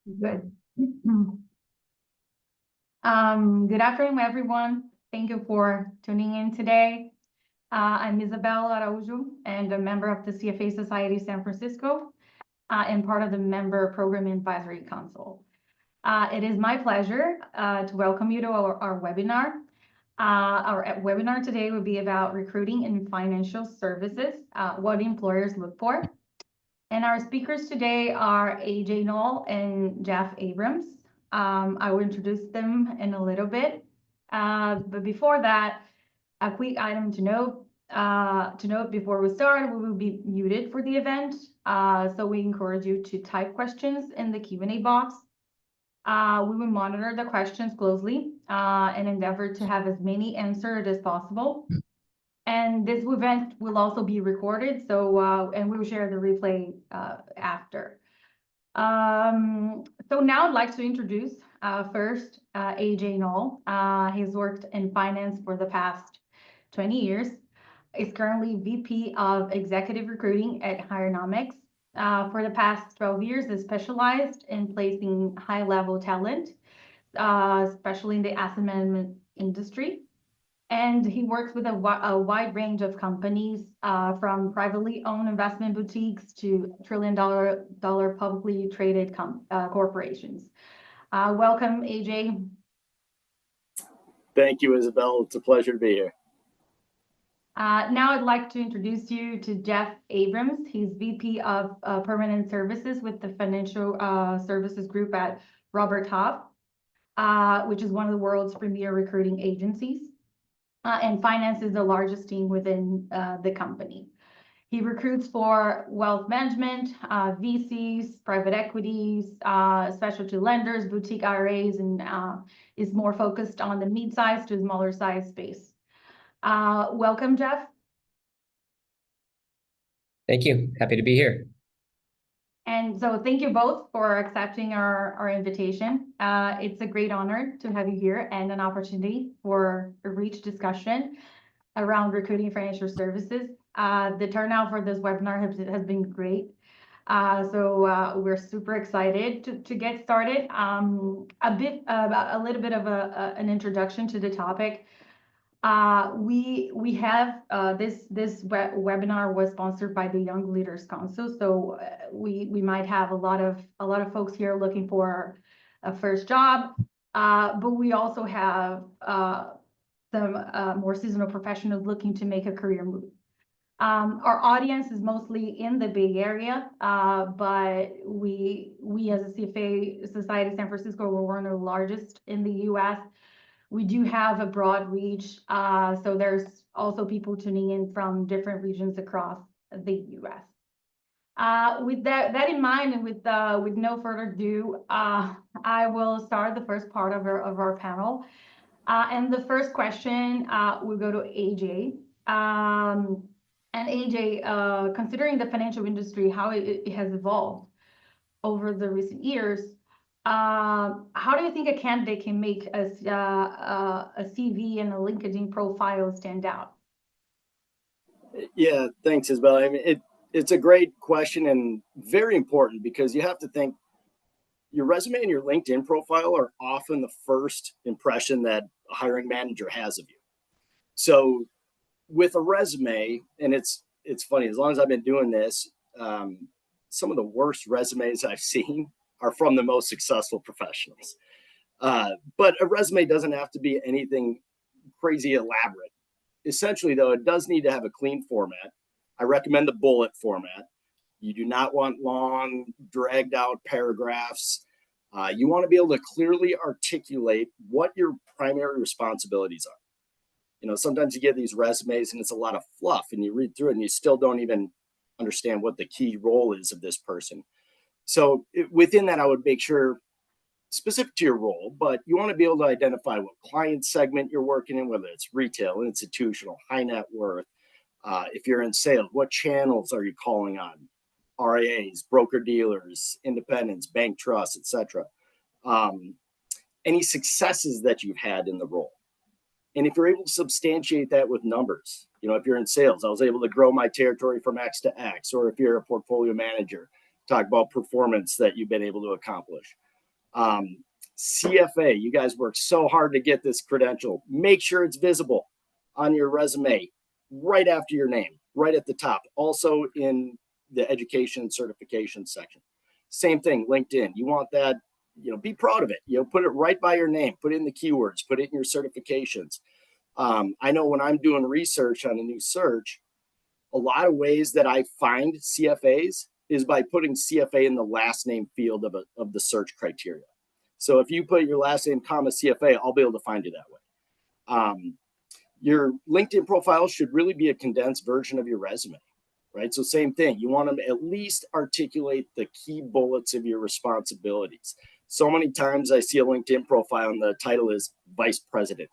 Good. Good afternoon, everyone. Thank you for tuning in today. I'm Isabel Araujo and a member of the CFA Society San Francisco and part of the Member Program Advisory Council. It is my pleasure to welcome you to our webinar. Our webinar today will be about recruiting in financial services, what employers look for. And our speakers today are AJ Knoll and Jeff Abrams. I will introduce them in a little bit. But before that, a quick item to note before we start, we will be muted for the event. So we encourage you to type questions in the Q&A box. We will monitor the questions closely and endeavor to have as many answered as possible. And this event will also be recorded, so and we will share the replay after. So now I'd like to introduce first AJ Knoll. He's worked in finance for the past 20 years. He's currently VP of Executive Recruiting at Hirenomics. For the past 12 years, he's specialized in placing high-level talent, especially in the asset management industry. And he works with a wide range of companies, from privately owned investment boutiques to trillion-dollar publicly traded corporations. Welcome, AJ. Thank you, Isabel. It's a pleasure to be here. Now I'd like to introduce you to Jeff Abrams. He's VP of Permanent Services with the Financial Services Group at Robert Half, which is one of the world's premier recruiting agencies. And finance is the largest team within the company. He recruits for wealth management, VCs, private equities, specialty lenders, boutique IRAs, and is more focused on the mid-size to smaller size space. Welcome, Jeff. Thank you. Happy to be here. And so thank you both for accepting our invitation. It's a great honor to have you here and an opportunity for a rich discussion around recruiting financial services. The turnout for this webinar has been great. So we're super excited to get started. A little bit of an introduction to the topic. We have this webinar was sponsored by the Young Leaders Council, so we might have a lot of folks here looking for a first job, but we also have some more seasonal professionals looking to make a career move. Our audience is mostly in the Bay Area, but we as a CFA Society San Francisco, we're one of the largest in the U.S. We do have a broad reach, so there's also people tuning in from different regions across the U.S. With that in mind, and with no further ado, I will start the first part of our panel. And the first question will go to AJ. And AJ, considering the financial industry, how it has evolved over the recent years, how do you think a candidate can make a CV and a LinkedIn profile stand out? Yeah, thanks, Isabel. I mean, it's a great question and very important, because you have to think your resume and your LinkedIn profile are often the first impression that a hiring manager has of you. So with a resume, and it's funny, as long as I've been doing this, some of the worst resumes I've seen are from the most successful professionals. But a resume doesn't have to be anything crazy elaborate. Essentially, though, it does need to have a clean format. I recommend the bullet format. You do not want long, dragged out paragraphs. You want to be able to clearly articulate what your primary responsibilities are. You know, sometimes you get these resumes and it's a lot of fluff, and you read through it and you still don't even understand what the key role is of this person. So within that, I would make sure, specific to your role, but you want to be able to identify what client segment you're working in, whether it's retail, institutional, high net worth. If you're in sales, what channels are you calling on? RIAs, broker dealers, independents, bank trusts, etc. Any successes that you've had in the role. And if you're able to substantiate that with numbers, you know, if you're in sales, I was able to grow my territory from X to X, or if you're a portfolio manager, talk about performance that you've been able to accomplish. CFA, you guys work so hard to get this credential. Make sure it's visible on your resume right after your name, right at the top. Also in the education and certification section. Same thing, LinkedIn. You want that, be proud of it. Put it right by your name, put it in the keywords, put it in your certifications. I know when I'm doing research on a new search, a lot of ways that I find CFAs is by putting CFA in the last name field of the search criteria. So if you put your last name, comma, CFA, I'll be able to find you that way. Your LinkedIn profile should really be a condensed version of your resume, right? So same thing, you want to at least articulate the key bullets of your responsibilities. So many times I see a LinkedIn profile and the title is Vice President.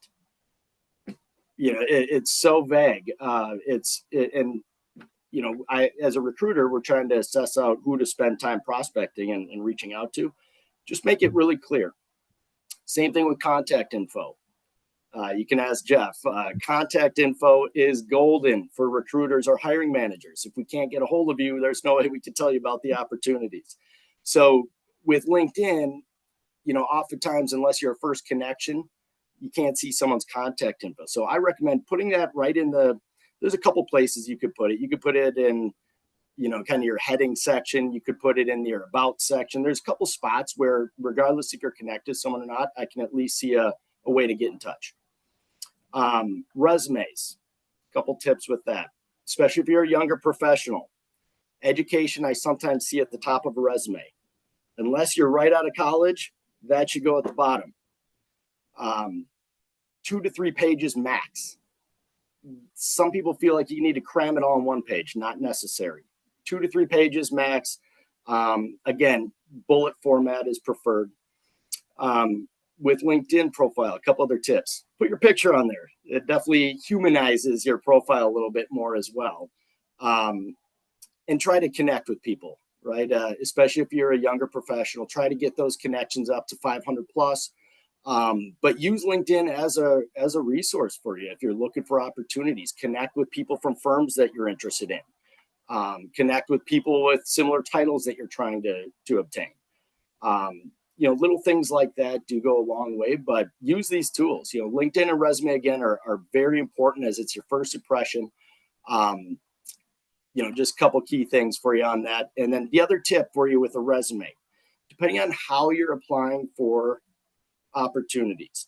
It's so vague. As a recruiter, we're trying to assess out who to spend time prospecting and reaching out to. Just make it really clear. Same thing with contact info. You can ask Jeff. Contact info is golden for recruiters or hiring managers. If we can't get a hold of you, there's no way we can tell you about the opportunities. So with LinkedIn, oftentimes, unless you're a first connection, you can't see someone's contact info. So I recommend putting that right in there's a couple places you could put it. You could put it in, kind of your heading section. You could put it in your about section. There's a couple spots where, regardless if you're connected to someone or not, I can at least see a way to get in touch. Resumes, a couple tips with that, especially if you're a younger professional. Education, I sometimes see at the top of a resume. Unless you're right out of college, that should go at the bottom. 2 to 3 pages max. Some people feel like you need to cram it all on one page. Not necessary. 2 to 3 pages max. Again, bullet format is preferred. With LinkedIn profile, a couple other tips. Put your picture on there. It definitely humanizes your profile a little bit more as well. And try to connect with people, right? Especially if you're a younger professional, try to get those connections up to 500 plus. But use LinkedIn as a resource for you. If you're looking for opportunities, connect with people from firms that you're interested in. Connect with people with similar titles that you're trying to obtain. Little things like that do go a long way, but use these tools. LinkedIn and resume, again, are very important as it's your first impression. Just a couple key things for you on that. And then the other tip for you with a resume, depending on how you're applying for opportunities.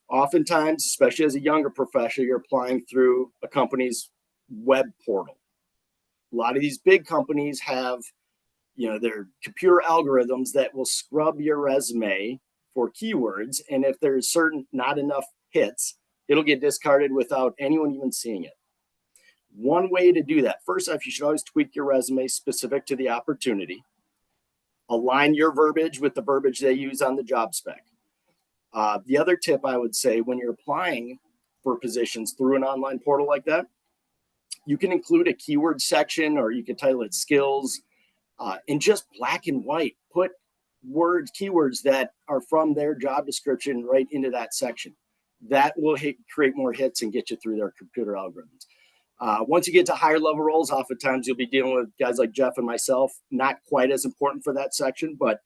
Oftentimes, especially as a younger professional, you're applying through a company's web portal. A lot of these big companies have their computer algorithms that will scrub your resume for keywords. And if there's not enough hits, it'll get discarded without anyone even seeing it. One way to do that, first off, you should always tweak your resume specific to the opportunity. Align your verbiage with the verbiage they use on the job spec. The other tip I would say, when you're applying for positions through an online portal like that, you can include a keyword section, or you can title it skills. In just black and white, put keywords that are from their job description right into that section. That will create more hits and get you through their computer algorithms. Once you get to higher level roles, oftentimes you'll be dealing with guys like Jeff and myself. Not quite as important for that section, but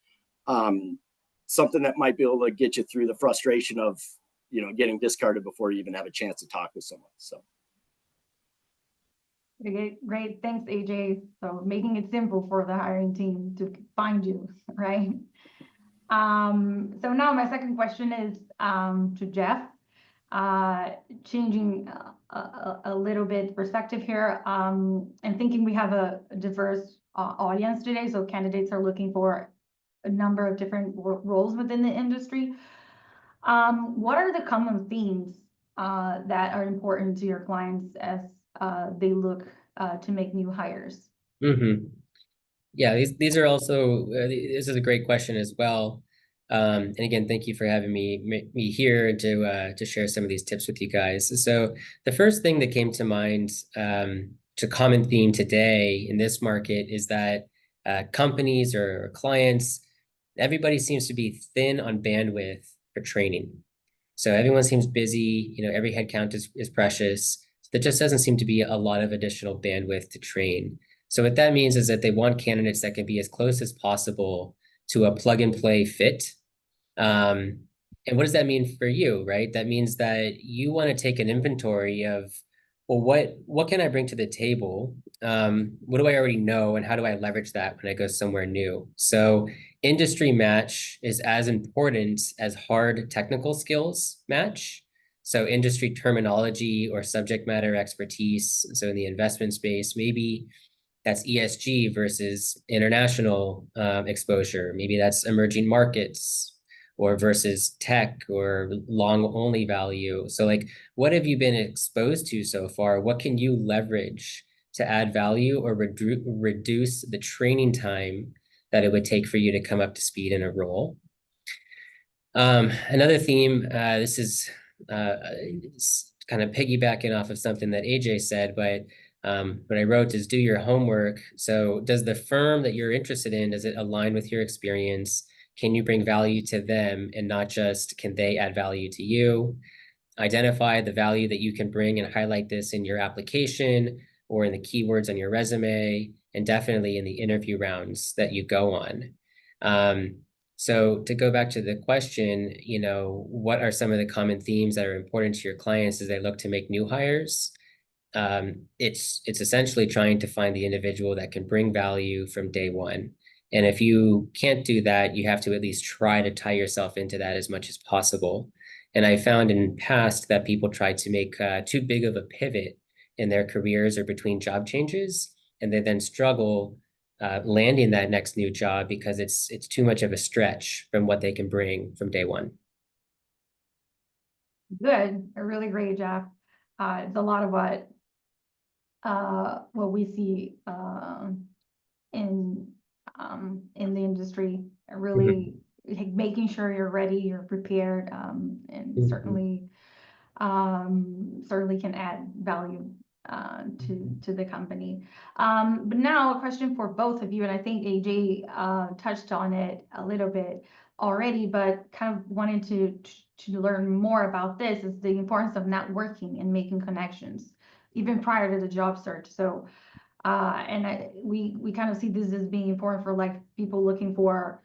something that might be able to get you through the frustration of getting discarded before you even have a chance to talk with someone. So. Okay, great. Thanks, AJ. So making it simple for the hiring team to find you, right? So now my second question is to Jeff, changing a little bit perspective here, and thinking we have a diverse audience today. So candidates are looking for a number of different roles within the industry. What are the common themes that are important to your clients as they look to make new hires? Mm-hmm. Yeah, these are also, this is a great question as well. And again, thank you for having me here to share some of these tips with you guys. So the first thing that came to mind, to common theme today in this market, is that companies or clients, everybody seems to be thin on bandwidth for training. So everyone seems busy, every headcount is precious. There just doesn't seem to be a lot of additional bandwidth to train. So what that means is that they want candidates that can be as close as possible to a plug and play fit. And what does that mean for you, right? That means that you want to take an inventory of, well, what can I bring to the table? What do I already know, and how do I leverage that when I go somewhere new? So industry match is as important as hard technical skills match. So industry terminology or subject matter expertise. So in the investment space, maybe that's ESG versus international exposure. Maybe that's emerging markets or versus tech or long only value. So like, what have you been exposed to so far? What can you leverage to add value or reduce the training time that it would take for you to come up to speed in a role? Another theme, this is kind of piggybacking off of something that AJ said, but what I wrote is do your homework. So does the firm that you're interested in, does it align with your experience? Can you bring value to them, and not just can they add value to you? Identify the value that you can bring and highlight this in your application or in the keywords on your resume, and definitely in the interview rounds that you go on. So to go back to the question, you know, what are some of the common themes that are important to your clients as they look to make new hires? It's essentially trying to find the individual that can bring value from day one. And if you can't do that, you have to at least try to tie yourself into that as much as possible. And I found in past that people try to make too big of a pivot in their careers or between job changes, and they then struggle landing that next new job because it's too much of a stretch from what they can bring from day one. Good, really great, Jeff. It's a lot of what we see in the industry, really making sure you're ready, you're prepared, and certainly can add value to the company. But now a question for both of you, and I think AJ touched on it a little bit already, but kind of wanted to learn more about this, is the importance of networking and making connections, even prior to the job search. So, we kind of see this as being important for like people looking for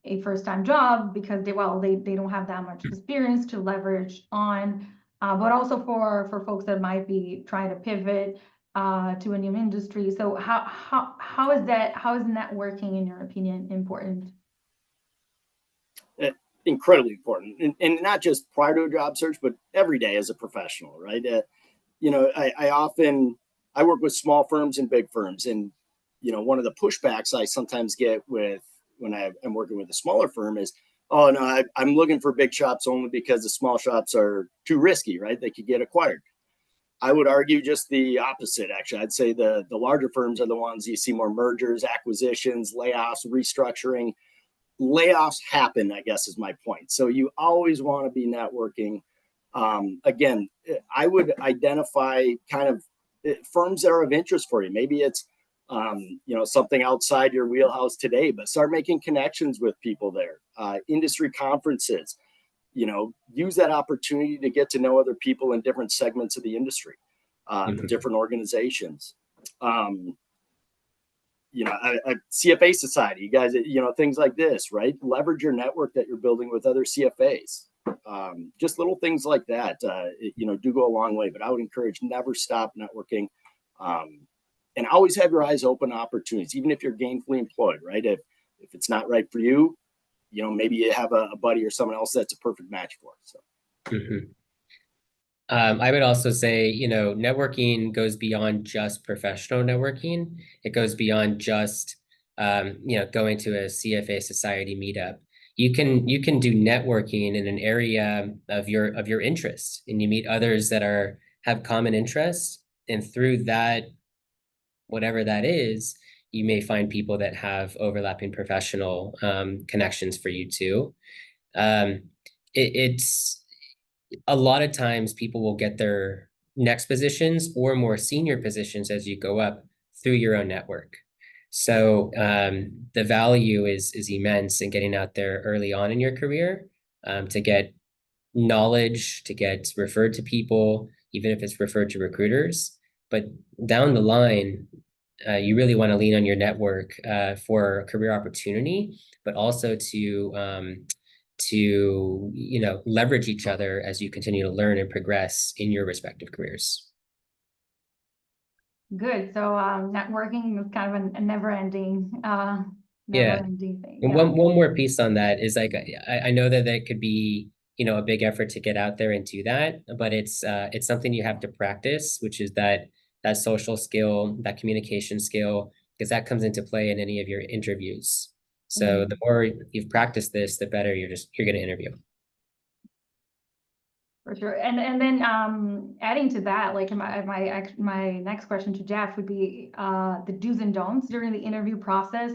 a first-time job, because they don't have that much experience to leverage on, but also for folks that might be trying to pivot to a new industry. So how is networking, in your opinion, important? Incredibly important, and not just prior to a job search, but every day as a professional, right? You know, I work with small firms and big firms, and you know, one of the pushbacks I sometimes get with when I'm working with a smaller firm is, oh no, I'm looking for big shops only because the small shops are too risky, right? They could get acquired. I would argue just the opposite, actually. I'd say the larger firms are the ones you see more mergers, acquisitions, layoffs, restructuring. Layoffs happen, I guess, is my point. So you always want to be networking. Again, I would identify kind of firms that are of interest for you. Maybe it's you know, something outside your wheelhouse today, but start making connections with people there. Industry conferences, you know, use that opportunity to get to know other people in different segments of the industry, different organizations. You know, a CFA society, you guys, you know, things like this, right? Leverage your network that you're building with other CFAs. Just little things like that, you know, do go a long way. But I would encourage never stop networking, and always have your eyes open to opportunities, even if you're gainfully employed, right? If it's not right for you, you know, maybe you have a buddy or someone else that's a perfect match for it. So. I would also say, you know, networking goes beyond just professional networking. It goes beyond just, you know, going to a CFA society meetup. You can do networking in an area of your interest, and you meet others that have common interests, and through that, whatever that is, you may find people that have overlapping professional connections for you too. It's a lot of times people will get their next positions or more senior positions as you go up through your own network. So the value is immense in getting out there early on in your career, to get knowledge, to get referred to people, even if it's referred to recruiters. But down the line, you really want to lean on your network for career opportunity, but also to leverage each other as you continue to learn and progress in your respective careers. Good. So networking is kind of a never-ending Yeah. thing. And Yeah. one more piece on that is like I know that that could be a big effort to get out there and do that, but it's something you have to practice, which is that social skill, that communication skill, because that comes into play in any of your interviews. So the more you've practiced this, the better you're going to interview. For sure. And then adding to that, like my next question to Jeff would be the do's and don'ts during the interview process,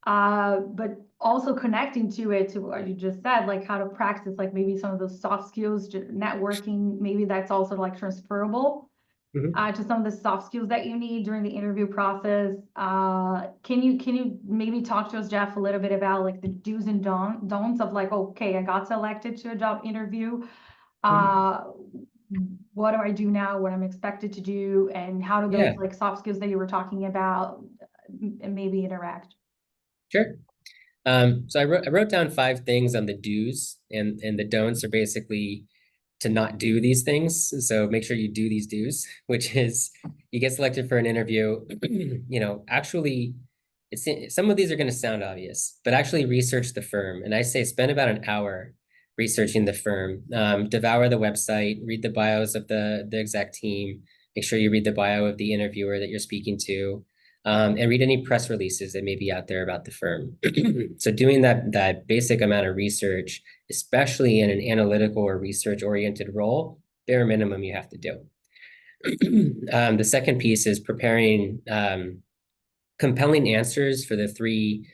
but also connecting to it to what you just said, like how to practice, like maybe some of those soft skills, networking, maybe that's also like transferable to some of the soft skills that you need during the interview process. Can you maybe talk to us, Jeff, a little bit about like the do's and don'ts of like, okay, I got selected to a job interview. What do I do now? What I'm expected to do, and how do those like soft skills that you were talking about maybe interact? Sure. So I wrote down 5 things on the do's, and the don'ts are basically to not do these things. So make sure you do these do's, which is you get selected for an interview, actually some of these are going to sound obvious, but actually research the firm. And I say spend about an hour researching the firm, devour the website, read the bios of the exec team, make sure you read the bio of the interviewer that you're speaking to, and read any press releases that may be out there about the firm. So doing that basic amount of research, especially in an analytical or research-oriented role, bare minimum you have to do. The second piece is preparing compelling answers for the three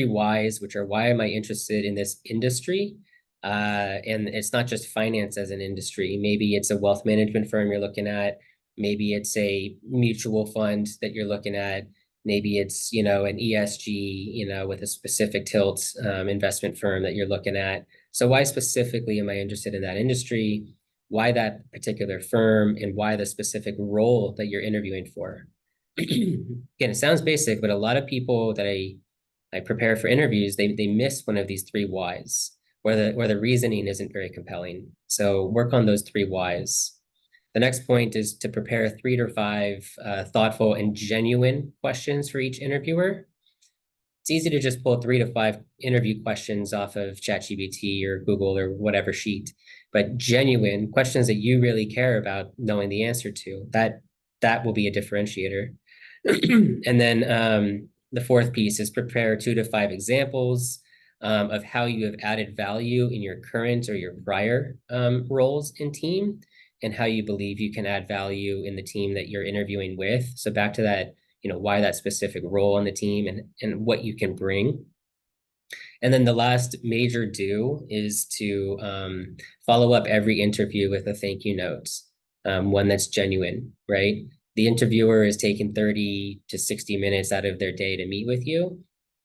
whys, which are why am I interested in this industry? And it's not just finance as an industry. Maybe it's a wealth management firm you're looking at. Maybe it's a mutual fund that you're looking at. Maybe it's, an ESG, with a specific tilt investment firm that you're looking at. So why specifically am I interested in that industry? Why that particular firm, and why the specific role that you're interviewing for? Again, it sounds basic, but a lot of people that I prepare for interviews, they miss one of these 3 whys, where the reasoning isn't very compelling. So work on those 3 whys. The next point is to prepare 3 to 5 thoughtful and genuine questions for each interviewer. It's easy to just pull 3 to 5 interview questions off of ChatGPT or Google or whatever sheet, but genuine questions that you really care about knowing the answer to, that will be a differentiator. And then the 4th piece is prepare 2 to 5 examples of how you have added value in your current or your prior roles in team, and how you believe you can add value in the team that you're interviewing with. So back to that, why that specific role on the team and what you can bring. And then the last major do is to follow up every interview with a thank you note, one that's genuine, right? The interviewer is taking 30 to 60 minutes out of their day to meet with you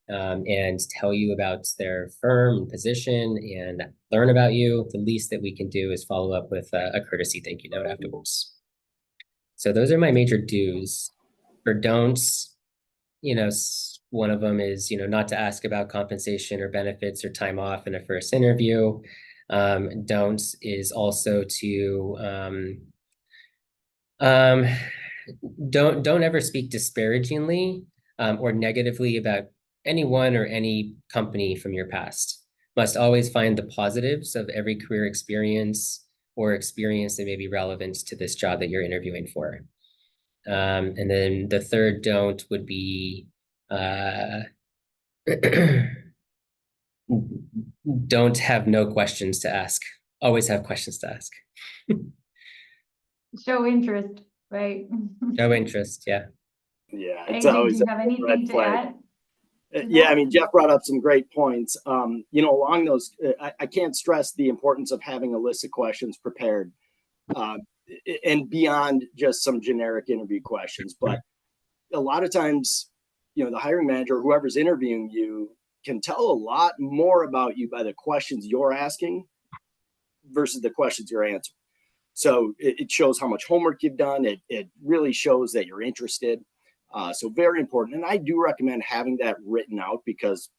and tell you about their firm and position and learn about you. The least that we can do is follow up with a courtesy thank you note afterwards. So those are my major do's. For don'ts, one of them is, not to ask about compensation or benefits or time off in a first interview. Don'ts is also to don't ever speak disparagingly or negatively about anyone or any company from your past. Must always find the positives of every career experience or experience that may be relevant to this job that you're interviewing for. And then the third don't would be don't have no questions to ask. Always have questions to ask. Show interest, right? Show interest, yeah. Yeah, it's AJ, always do you have anything to add? Yeah, I mean, Jeff brought up some great points. Along those, I can't stress the importance of having a list of questions prepared, and beyond just some generic interview questions. But a lot of times, the hiring manager, whoever's interviewing you, can tell a lot more about you by the questions you're asking versus the questions you're answering. So it shows how much homework you've done. It really shows that you're interested. So very important. And I do recommend having that written out because,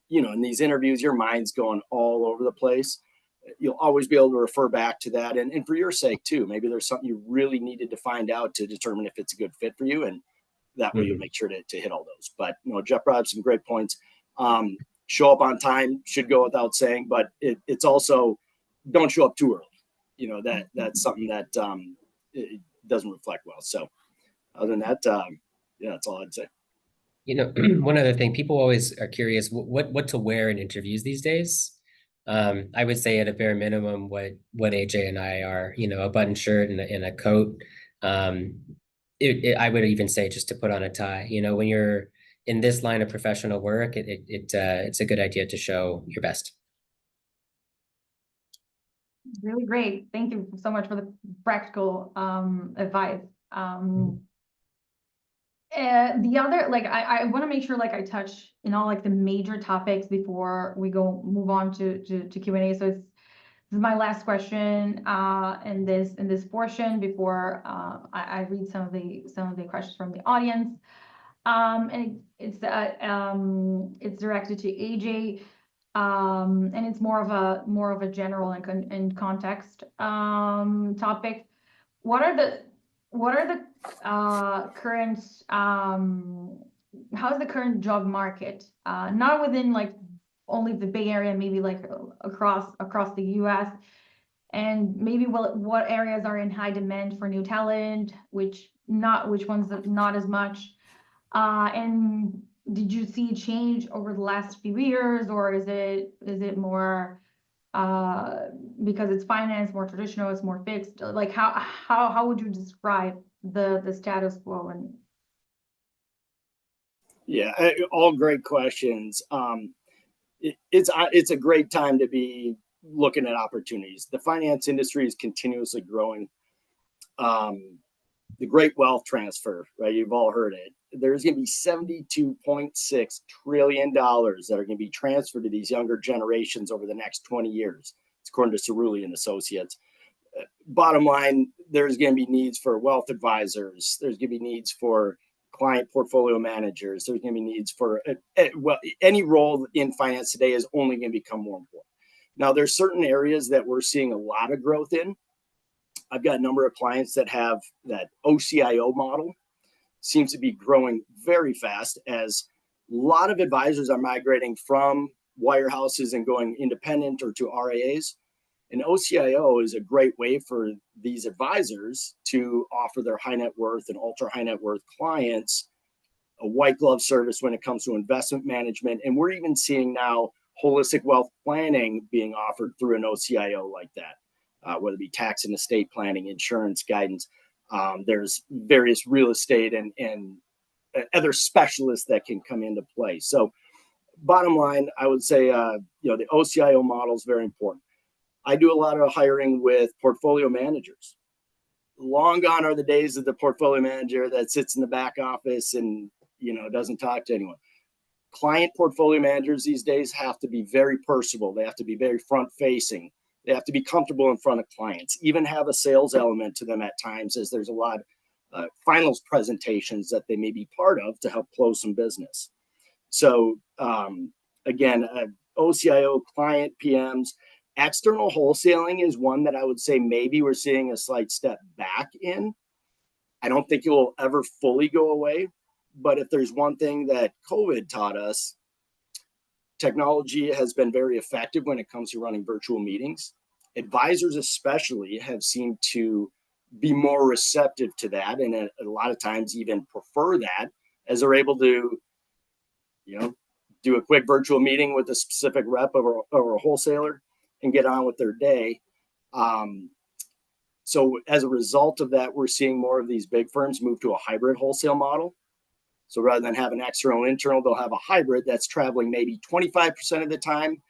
you know, in these interviews, your mind's going all over the place. You'll always be able to refer back to that. And for your sake too, maybe there's something you really needed to find out to determine if it's a good fit for you. And that way you'll make sure to hit all those. But, you know, Jeff brought up some great points. Show up on time should go without saying, but it's also don't show up too early. You know, that's something that it doesn't reflect well. So other than that, yeah, that's all I'd say. You know, one other thing, people always are curious what to wear in interviews these days. I would say at a bare minimum, what AJ and I are, you know, a button shirt and a coat. I would even say just to put on a tie. You know, when you're in this line of professional work, it's a good idea to show your best. Really great. Thank you so much for the practical advice. The other, like, I want to make sure, like, I touch in all, like, the major topics before we move on to Q&A. So this is my last question in this portion before I read some of the questions from the audience. And it's directed to AJ, and it's more of a general and context topic. What are the current how's the current job market? Not within, like, only the Bay Area, maybe like across the US, and maybe what areas are in high demand for new talent, which ones not as much. And did you see change over the last few years, or is it more because it's finance, more traditional, it's more fixed? Like, how would you describe the status quo? And Yeah, all great questions. It's a great time to be looking at opportunities. The finance industry is continuously growing. The great wealth transfer, right? You've all heard it. There's going to be $72.6 trillion that are going to be transferred to these younger generations over the next 20 years. It's according to Cerulli and Associates. Bottom line, there's going to be needs for wealth advisors. There's going to be needs for client portfolio managers. There's going to be needs for, well, any role in finance today is only going to become more important. Now, there's certain areas that we're seeing a lot of growth in. I've got a number of clients that have that OCIO model. Seems to be growing very fast as a lot of advisors are migrating from wirehouses and going independent or to RIAs. And OCIO is a great way for these advisors to offer their high net worth and ultra high net worth clients a white glove service when it comes to investment management. And we're even seeing now holistic wealth planning being offered through an OCIO like that, whether it be tax and estate planning, insurance guidance. There's various real estate and other specialists that can come into play. So bottom line, I would say, the OCIO model is very important. I do a lot of hiring with portfolio managers. Long gone are the days of the portfolio manager that sits in the back office and, doesn't talk to anyone. Client portfolio managers these days have to be very personable. They have to be very front facing. They have to be comfortable in front of clients, even have a sales element to them at times, as there's a lot of finals presentations that they may be part of to help close some business. So again, OCIO, client PMs, external wholesaling is one that I would say maybe we're seeing a slight step back in. I don't think it will ever fully go away, but if there's one thing that COVID taught us, technology has been very effective when it comes to running virtual meetings. Advisors especially have seemed to be more receptive to that, and a lot of times even prefer that, as they're able to, do a quick virtual meeting with a specific rep or a wholesaler and get on with their day. So as a result of that, we're seeing more of these big firms move to a hybrid wholesale model. So rather than have an external internal, they'll have a hybrid that's traveling maybe 25% of the time,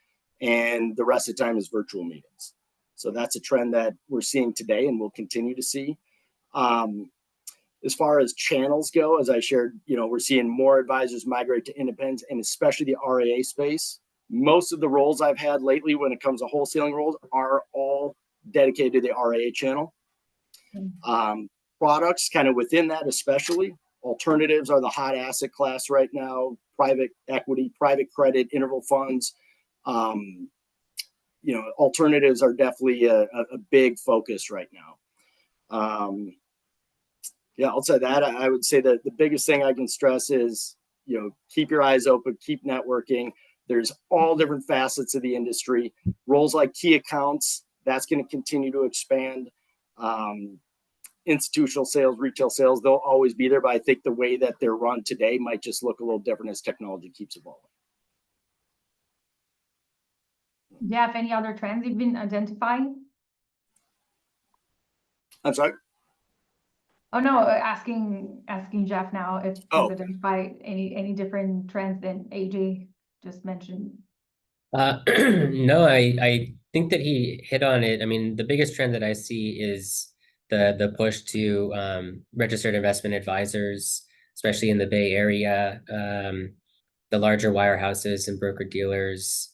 and the rest of the time is virtual meetings. So that's a trend that we're seeing today and we'll continue to see. As far as channels go, as I shared, we're seeing more advisors migrate to independents, and especially the RIA space. Most of the roles I've had lately when it comes to wholesaling roles are all dedicated to the RIA channel. Products kind of within that especially Alternatives are the hot asset class right now. Private equity, private credit, interval funds. Alternatives are definitely a big focus right now. Outside that, I would say that the biggest thing I can stress is, keep your eyes open, keep networking. There's all different facets of the industry. Roles like key accounts, that's going to continue to expand. Institutional sales, retail sales, they'll always be there, but I think the way that they're run today might just look a little different as technology keeps evolving. Jeff, any other trends you've been identifying? I'm sorry? Oh, no, asking Jeff now if he's identified any different trends than AJ just mentioned. No, I think that he hit on it. I mean, the biggest trend that I see is the push to registered investment advisors, especially in the Bay Area. The larger wirehouses and broker dealers,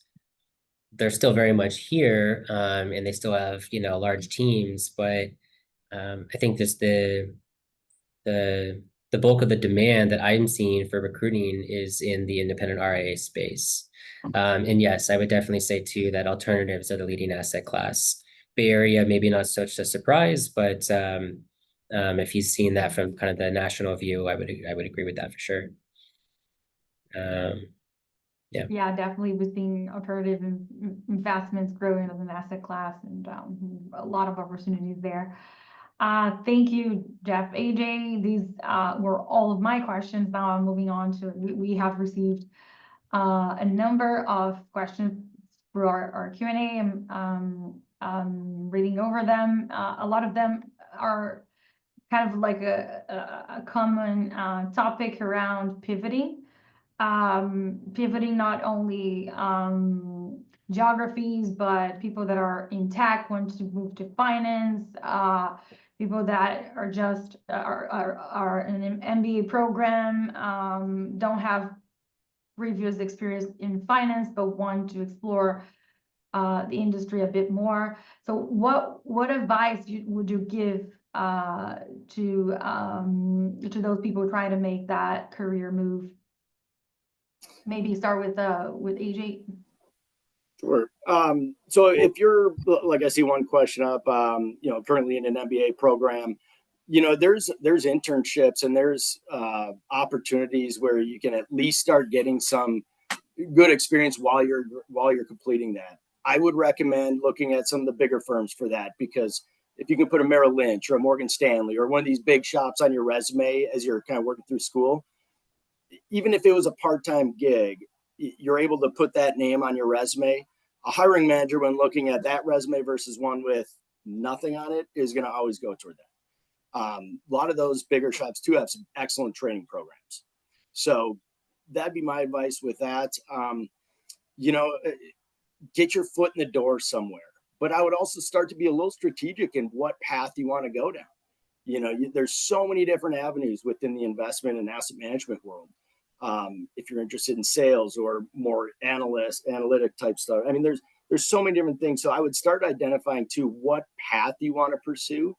they're still very much here, and they still have, large teams, but I think just the bulk of the demand that I'm seeing for recruiting is in the independent RIA space. And yes, I would definitely say too that alternatives are the leading asset class. Bay Area, maybe not such a surprise, but if he's seen that from kind of the national view, I would agree with that for sure. Yeah, definitely. We're seeing alternative investments growing as an asset class, and a lot of opportunities there. Thank you, Jeff. AJ, these were all of my questions. Now I'm moving on to, we have received a number of questions through our Q&A, and reading over them. A lot of them are kind of like a common topic around pivoting. Pivoting not only geographies, but people that are in tech want to move to finance, people that are just are in an MBA program, don't have previous experience in finance, but want to explore the industry a bit more. So what advice would you give to those people trying to make that career move? Maybe start with AJ. Sure. So if you're, like, I see one question up, currently in an MBA program, there's internships and there's opportunities where you can at least start getting some good experience while you're completing that. I would recommend looking at some of the bigger firms for that, because if you can put a Merrill Lynch or a Morgan Stanley or one of these big shops on your resume as you're kind of working through school, even if it was a part-time gig, you're able to put that name on your resume. A hiring manager, when looking at that resume versus one with nothing on it, is going to always go toward that. A lot of those bigger shops too have some excellent training programs. So that'd be my advice with that. Get your foot in the door somewhere. But I would also start to be a little strategic in what path you want to go down. There's so many different avenues within the investment and asset management world. If you're interested in sales or more analytic type stuff, I mean, there's so many different things. So I would start identifying too what path you want to pursue,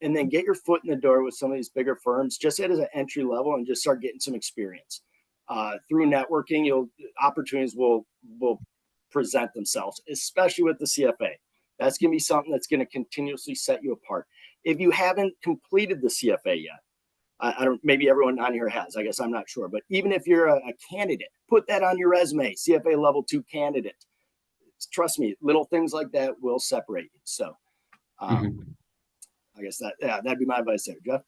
and then get your foot in the door with some of these bigger firms, just as an entry level, and just start getting some experience. Through networking, opportunities will present themselves, especially with the CFA. That's going to be something that's going to continuously set you apart. If you haven't completed the CFA yet, I don't, maybe everyone on here has, I guess I'm not sure, but even if you're a candidate, put that on your resume, CFA level 2 candidate. Trust me, little things like that will separate you. So I guess that'd be my advice there. Jeff?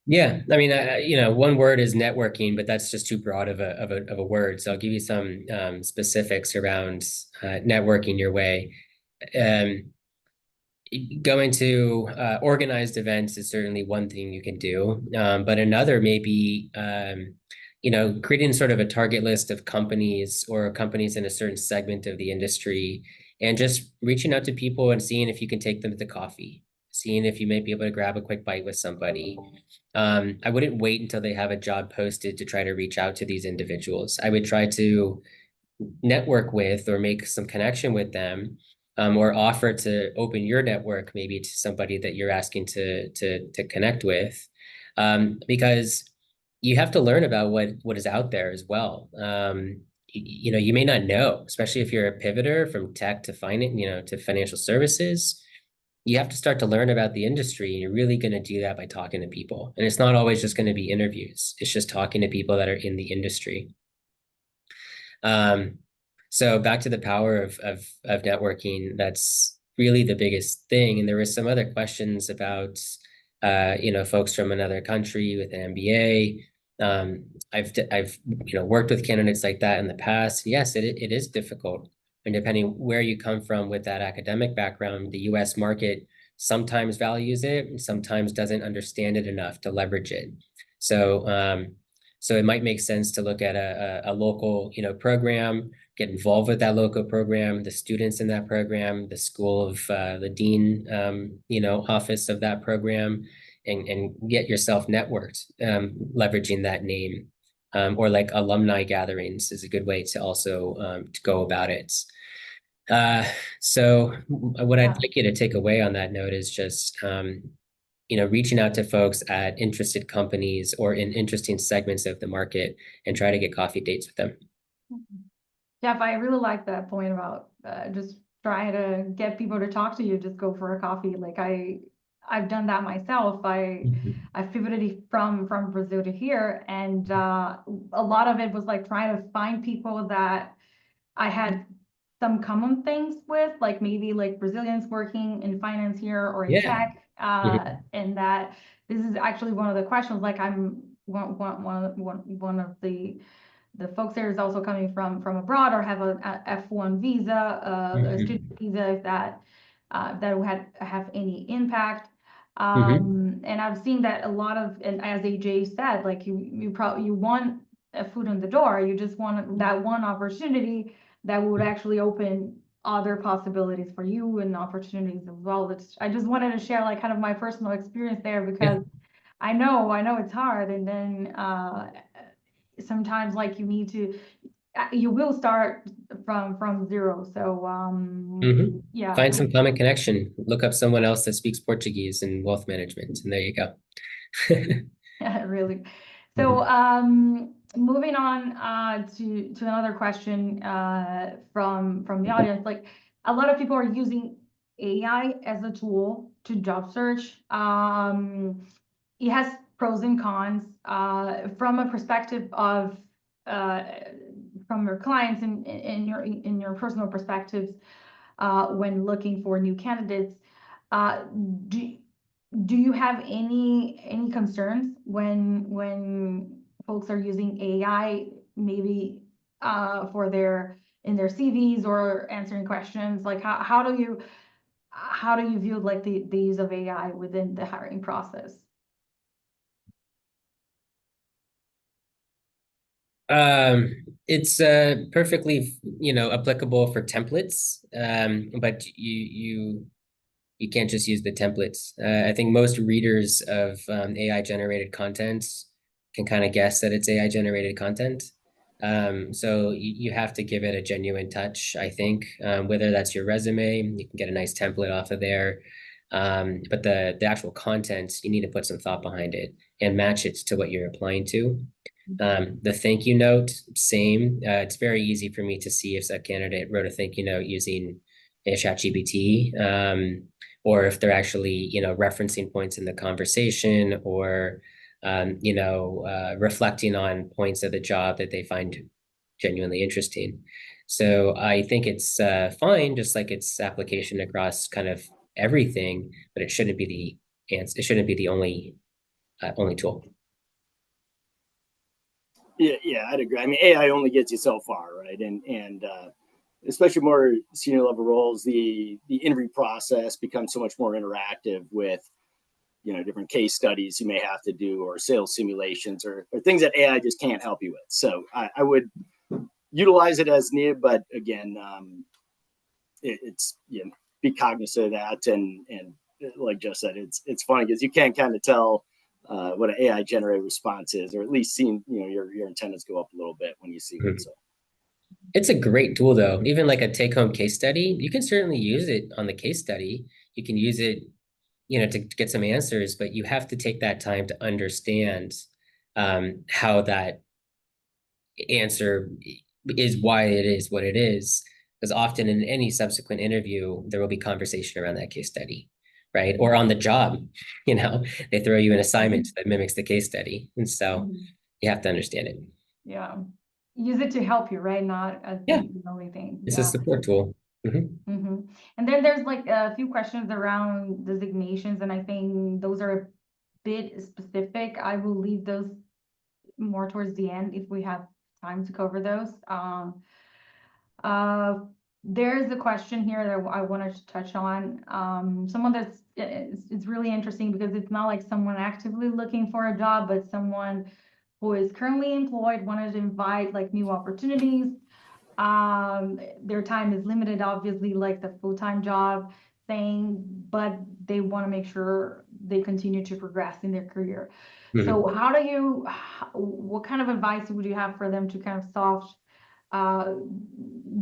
Yeah, I mean, one word is networking, but that's just too broad of a word. So I'll give you some specifics around networking your way. Going to organized events is certainly one thing you can do, but another may be, creating sort of a target list of companies or companies in a certain segment of the industry, and just reaching out to people and seeing if you can take them to coffee, seeing if you may be able to grab a quick bite with somebody. I wouldn't wait until they have a job posted to try to reach out to these individuals. I would try to network with or make some connection with them, or offer to open your network maybe to somebody that you're asking to connect with, because you have to learn about what is out there as well. You know, you may not know, especially if you're a pivoter from tech to finance, you know, to financial services. You have to start to learn about the industry, and you're really going to do that by talking to people. And it's not always just going to be interviews. It's just talking to people that are in the industry. So back to the power of networking, that's really the biggest thing. And there were some other questions about, you know, folks from another country with an MBA. I've you know, worked with candidates like that in the past. Yes, it is difficult. And depending where you come from with that academic background, the US market sometimes values it and sometimes doesn't understand it enough to leverage it. So it might make sense to look at a local, you know, program, get involved with that local program, the students in that program, the school of the dean, you know, office of that program, and get yourself networked, leveraging that name. Or like alumni gatherings is a good way to also to go about it. So what I'd like you to take away on that note is just you know, reaching out to folks at interested companies or in interesting segments of the market and try to get coffee dates with them. Jeff, I really like that point about just trying to get people to talk to you, just go for a coffee. Like I've done that myself. I pivoted from Brazil to here, and a lot of it was like trying to find people that I had some common things with, like maybe like Brazilians working in finance here or in Yeah. tech, Mhm. and that this is actually one of the questions. Like I'm one of the folks there is also coming from abroad or have a F1 visa, a student Mhm. visa, if that would have any impact. Mhm. And I've seen that a lot of, and as AJ said, like you probably you want a foot in the door. You just want that one opportunity that would actually open other possibilities for you and opportunities as well. I just wanted to share like kind of my personal experience there Yeah. because I know it's hard, and then sometimes like you need to you will start from zero. So Mhm. yeah. Find some common connection. Look up someone else that speaks Portuguese in wealth management, and there you go. Yeah, really. So Mhm. moving on to another question from the audience. Like a lot of people are using AI as a tool to job search. It has pros and cons from a perspective of uh, from your clients and in your personal perspectives when looking for new candidates. Uh, do do you have any concerns when folks are using AI maybe for their in their CVs or answering questions? Like how do you view like the use of AI within the hiring process? It's perfectly, you know, applicable for templates, but you can't just use the templates. I think most readers of AI generated content can kind of guess that it's AI generated content. So you have to give it a genuine touch, I think, whether that's your resume, you can get a nice template off of there. But the actual content, you need to put some thought behind it and match it to what you're applying to. The thank you note, same. It's very easy for me to see if a candidate wrote a thank you note using a ChatGPT, or if they're actually, you know, referencing points in the conversation or, you know, reflecting on points of the job that they find genuinely interesting. So I think it's fine, just like its application across kind of everything, but it shouldn't be the answer. It shouldn't be the only tool. Yeah, I'd agree. I mean, AI only gets you so far, right? And especially more senior level roles, the interview process becomes so much more interactive with, you know, different case studies you may have to do or sales simulations or things that AI just can't help you with. So I would utilize it as needed, but again, it's, you know, be cognizant of that. And like Jeff said, it's funny because you can't kind of tell what an AI generated response is, or at least seeing, you know, your antennas go up a little bit when you see it. So It's a great tool though. Even like a take-home case study, you can certainly use it on the case study. You can use it, you know, to get some answers, but you have to take that time to understand how that answer is why it is what it is. Because often in any subsequent interview, there will be conversation around that case study, right? Or on the job, they throw you an assignment that mimics the case study. And so you have to understand it. Yeah. Use it to help you, right? Not as the only thing. It's a support tool. And then there's like a few questions around designations, and I think those are a bit specific. I will leave those more towards the end if we have time to cover those. There's a question here that I wanted to touch on. Someone that's it's really interesting because it's not like someone actively looking for a job, but someone who is currently employed, wanted to invite like new opportunities. Their time is limited, obviously, like the full-time job thing, but they want to make sure they continue to progress in their career. So what kind of advice would you have for them to kind of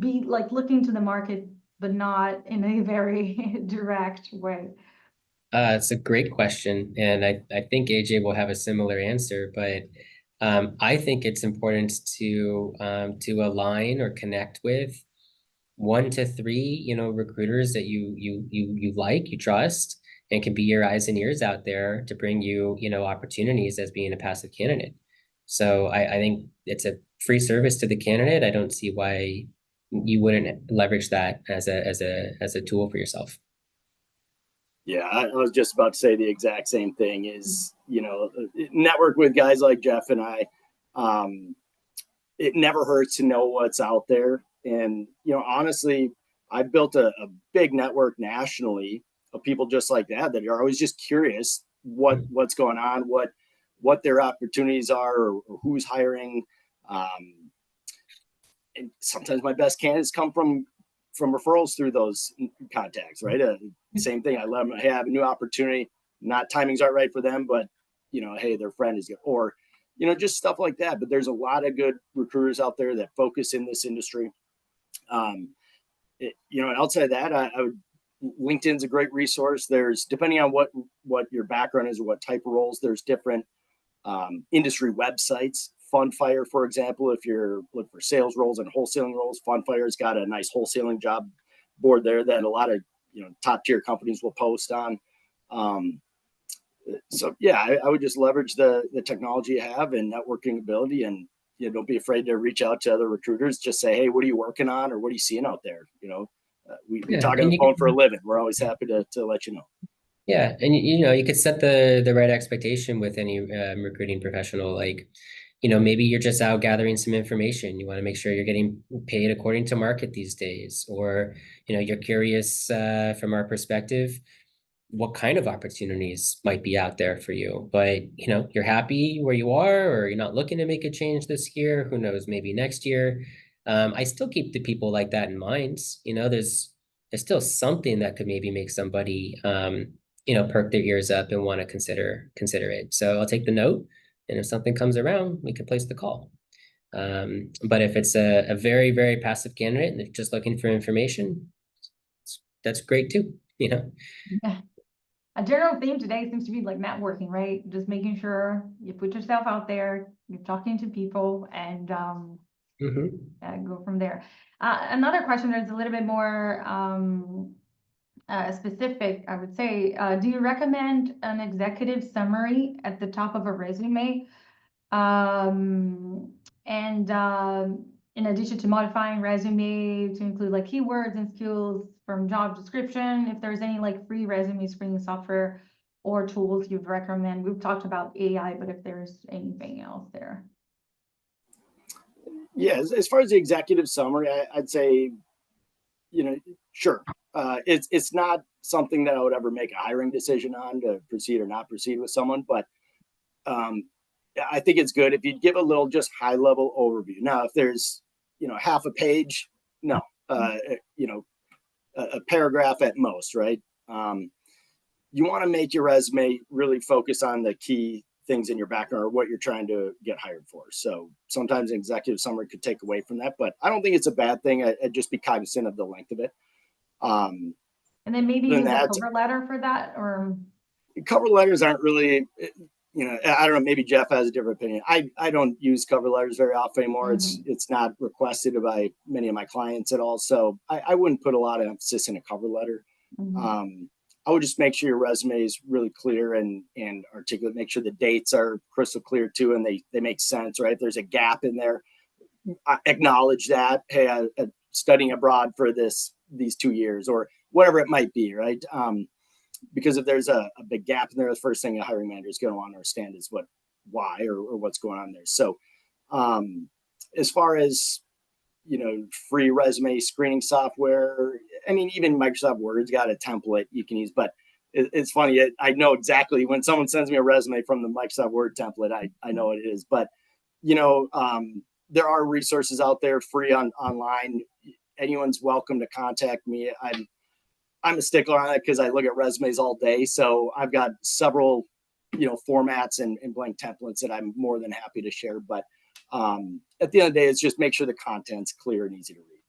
be like looking to the market, but not in a very direct way? It's a great question. And I think AJ will have a similar answer, but I think it's important to align or connect with 1 to 3, recruiters that you like, you trust, and can be your eyes and ears out there to bring you, opportunities as being a passive candidate. So I think it's a free service to the candidate. I don't see why you wouldn't leverage that as a tool for yourself. Yeah, I was just about to say the exact same thing is, network with guys like Jeff and I. It never hurts to know what's out there. And, honestly, I built a big network nationally of people just like that are always just curious what's going on, what their opportunities are, or who's hiring. And sometimes my best candidates come from referrals through those contacts, right? Same thing. I let them, hey, I have a new opportunity. Not timings aren't right for them, but hey, their friend is good, or just stuff like that. But there's a lot of good recruiters out there that focus in this industry. And outside of that, I would, LinkedIn's a great resource. There's, depending on what your background is or what type of roles, there's different industry websites. Fundfire, for example, if you're looking for sales roles and wholesaling roles, Fundfire's got a nice wholesaling job board there that a lot of top tier companies will post on. So yeah, I would just leverage the technology you have and networking ability, and don't be afraid to reach out to other recruiters. Just say, hey, what are you working on, or what are you seeing out there? We talk on the phone for a living. We're always happy to let you know. Yeah, and you could set the right expectation with any recruiting professional. Like, maybe you're just out gathering some information. You want to make sure you're getting paid according to market these days, or you're curious from our perspective, what kind of opportunities might be out there for you. But you're happy where you are, or you're not looking to make a change this year. Who knows? Maybe next year. I still keep the people like that in mind. There's still something that could maybe make somebody perk their ears up and want to consider it. So I'll take the note, and if something comes around, we can place the call. But if it's a very, very passive candidate and they're just looking for information, that's great too, Yeah. A general theme today seems to be like networking, right? Just making sure you put yourself out there, you're talking to people, and go from there. Another question that's a little bit more specific, I would say, do you recommend an executive summary at the top of a resume? In addition to modifying resume to include like keywords and skills from job description, if there's any like free resume screening software or tools you'd recommend. We've talked about AI, but if there's anything else there. Yeah, as far as the executive summary, I'd say, sure. It's not something that I would ever make a hiring decision on to proceed or not proceed with someone, but I think it's good if you give a little just high level overview. Now, if there's, half a page, no, a paragraph at most, right? You want to make your resume really focus on the key things in your background or what you're trying to get hired for. So sometimes an executive summary could take away from that, but I don't think it's a bad thing. I'd just be cognizant of the length of it. And then maybe use a cover letter for that, or cover letters aren't really, you know, I don't know, maybe Jeff has a different opinion. I don't use cover letters very often anymore. Mhm. It's not requested by many of my clients at all. So I wouldn't put a lot of emphasis in a cover letter. Mhm. I would just make sure your resume is really clear and articulate. Make sure the dates are crystal clear too, and they make sense, right? If there's a gap in there, acknowledge that. Hey, I'm studying abroad for these 2 years or whatever it might be, right? Because if there's a big gap in there, the first thing a hiring manager is going to want to understand is why or what's going on there. So, as far as, you know, free resume screening software, I mean, even Microsoft Word's got a template you can use, but it's funny. I know exactly when someone sends me a resume from the Microsoft Word template, I know what it is, but you know, there are resources out there free online. Anyone's welcome to contact me. I'm a stickler on it because I look at resumes all day. So I've got several, you know, formats and blank templates that I'm more than happy to share. But at the end of the day, it's just make sure the content's clear and easy to read.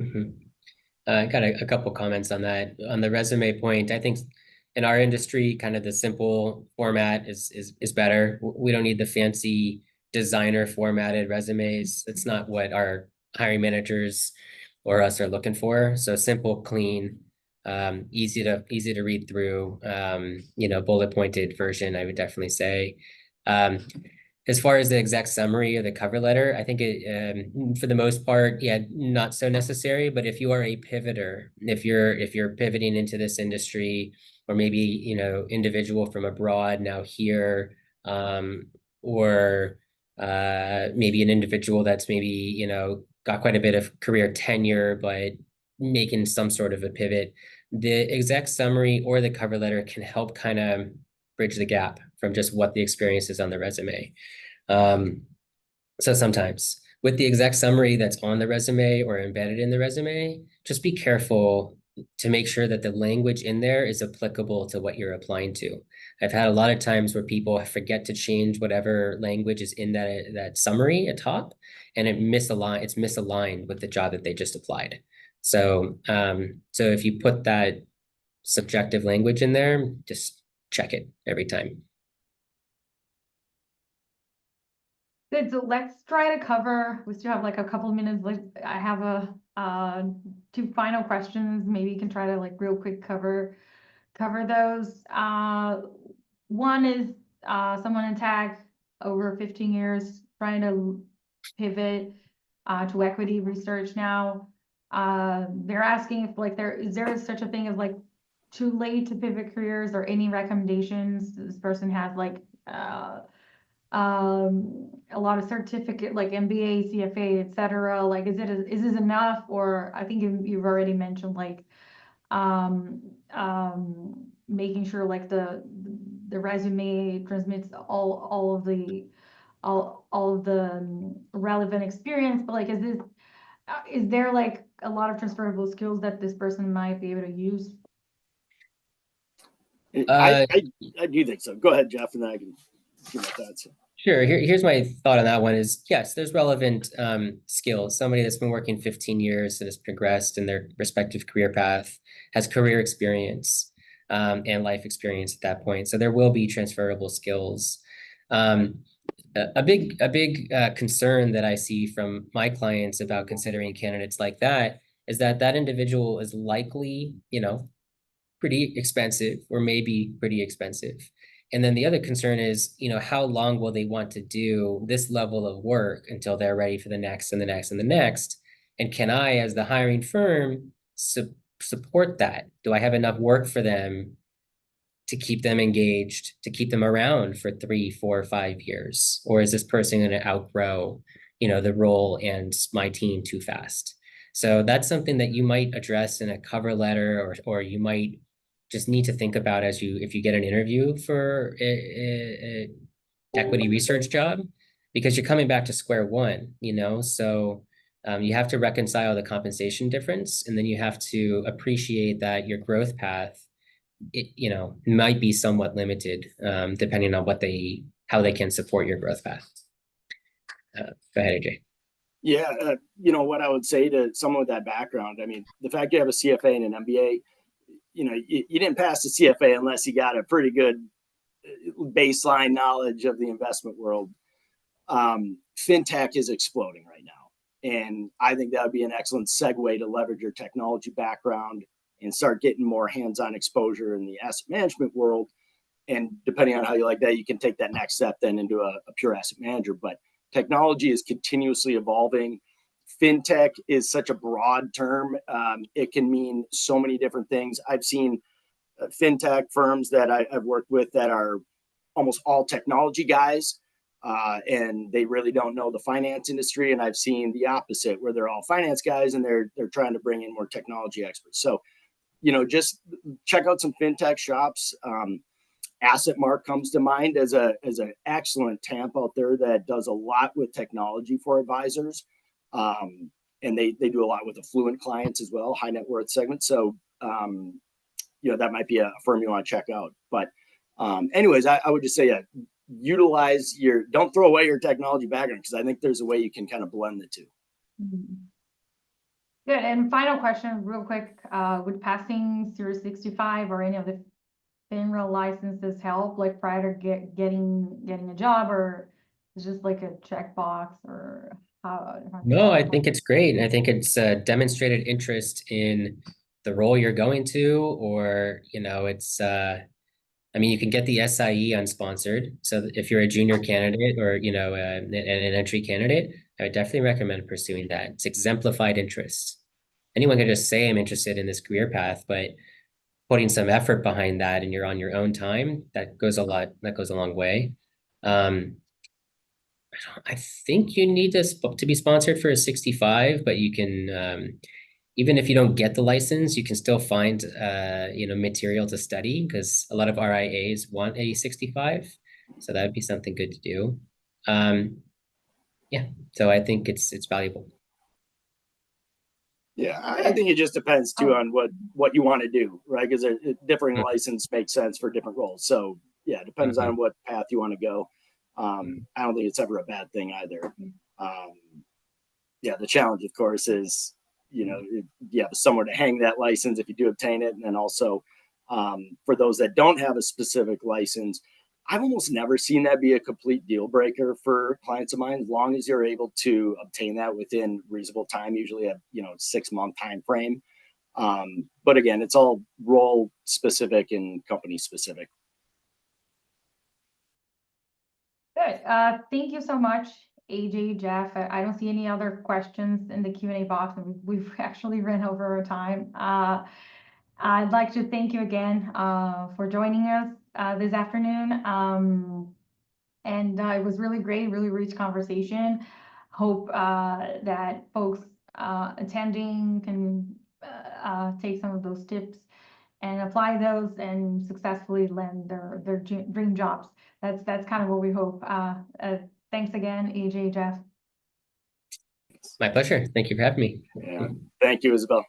Mhm. I got a couple comments on that. On the resume point, I think in our industry, kind of the simple format is better. We don't need the fancy designer formatted resumes. It's not what our hiring managers or us are looking for. So simple, clean, easy to read through, you know, bullet pointed version, I would definitely say. As far as the exact summary or the cover letter, I think it, for the most part, yeah, not so necessary. But if you are a pivoter, if you're pivoting into this industry, or maybe, you know, individual from abroad now here, or maybe an individual that's maybe, you know, got quite a bit of career tenure, but making some sort of a pivot, the exact summary or the cover letter can help kind of bridge the gap from just what the experience is on the resume. So sometimes with the exact summary that's on the resume or embedded in the resume, just be careful to make sure that the language in there is applicable to what you're applying to. I've had a lot of times where people forget to change whatever language is in that summary at top, and it's misaligned with the job that they just applied. So, so if you put that subjective language in there, just check it every time. Good, so let's try to cover, we still have like a couple of minutes, like I have two final questions, maybe you can try to like real quick cover those. One is someone in tag over 15 years trying to pivot to equity research now. They're asking if like is there such a thing as like too late to pivot careers or any recommendations? This person has like a lot of certificate like MBA, CFA, etc. Like, is this enough? Or I think you've already mentioned like um, making sure like the resume transmits all of the relevant experience. But like, is there like a lot of transferable skills that this person might be able to use? I, Uh, I, I do think so. Go ahead, Jeff, and then I can give my thoughts. Sure. Here's my thought on that one is, yes, there's relevant skills. Somebody that's been working 15 years and has progressed in their respective career path, has career experience and life experience at that point. So there will be transferable skills. A big concern that I see from my clients about considering candidates like that is that that individual is likely, you know, pretty expensive or maybe pretty expensive. And then the other concern is, you know, how long will they want to do this level of work until they're ready for the next and the next and the next? And can I, as the hiring firm, support that? Do I have enough work for them to keep them engaged, to keep them around for 3, 4, 5 years? Or is this person going to outgrow, you know, the role and my team too fast? So that's something that you might address in a cover letter, or you might just need to think about as if you get an interview for a equity research job, because you're coming back to square one, you know? So you have to reconcile the compensation difference, and then you have to appreciate that your growth path, you know, might be somewhat limited depending on how they can support your growth path. Go ahead, AJ. Yeah, you know what I would say to someone with that background. I mean, the fact you have a CFA and an MBA, you know, you didn't pass the CFA unless you got a pretty good baseline knowledge of the investment world, fintech is exploding right now. And I think that would be an excellent segue to leverage your technology background and start getting more hands-on exposure in the asset management world. And depending on how you like that, you can take that next step then into a pure asset manager. But technology is continuously evolving. Fintech is such a broad term. It can mean so many different things. I've seen fintech firms that I've worked with that are almost all technology guys, and they really don't know the finance industry. And I've seen the opposite, where they're all finance guys and they're trying to bring in more technology experts. So, just check out some fintech shops. Asset Mark comes to mind as an excellent TAMP out there that does a lot with technology for advisors. And they do a lot with affluent clients as well, high net worth segment. So, that might be a firm you want to check out. But anyways, I would just say, utilize don't throw away your technology background, because I think there's a way you can kind of blend the two. Good. And final question real quick, would passing Series 65 or any of the FINRA licenses help, like prior to getting a job, or it's just like a checkbox, or how? No, I think it's great. I think it's demonstrated interest in the role you're going to, or, it's, you can get the SIE unsponsored. So if you're a junior candidate or, an entry candidate, I would definitely recommend pursuing that. It's exemplified interest. Anyone can just say, I'm interested in this career path, but putting some effort behind that and you're on your own time, that goes a long way. I think you need to be sponsored for a 65, but you can, even if you don't get the license, you can still find, material to study, because a lot of RIAs want a 65. So that would be something good to do. So I think it's valuable. Yeah, I think it just depends too on what you want to do, right? Because differing license makes sense for different roles. So yeah, it depends on what path you want to go. I don't think it's ever a bad thing either. The challenge, of course, is you have somewhere to hang that license if you do obtain it, and then also for those that don't have a specific license, I've almost never seen that be a complete deal breaker for clients of mine, as long as you're able to obtain that within reasonable time, usually a 6-month time frame. But again, it's all role specific and company specific. Good. Thank you so much, AJ, Jeff. I don't see any other questions in the Q&A box, and we've actually run over our time. I'd like to thank you again for joining us this afternoon. And it was really great, really rich conversation. Hope that folks attending can take some of those tips and apply those and successfully land their dream jobs. That's kind of what we hope. Thanks again, AJ, Jeff. My pleasure. Thank you for having me. Yeah. Thank you, Isabel.